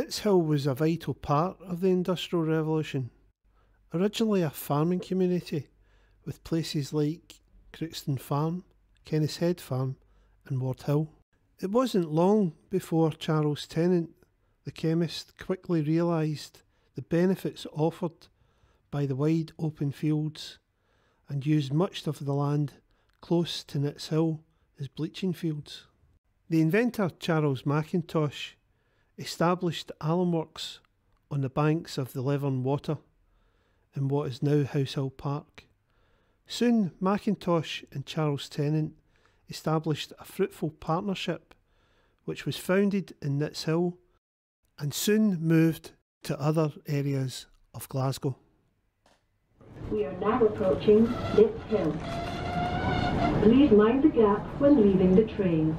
Nitshill was a vital part of the Industrial Revolution. Originally a farming community, with places like Crookston Farm, Kennishead Farm and Ward Hill. It wasn't long before Charles Tennant, the chemist, quickly realised the benefits offered by the wide open fields and used much of the land close to Nitshill as bleaching fields. The inventor Charles Mackintosh established alum works on the banks of the Levern Water in what is now Househill Park. Soon Mackintosh and Charles Tennant established a fruitful partnership which was founded in Nitshill and soon moved to other areas of Glasgow. We are now approaching Nitshill. Please mind the gap when leaving the train.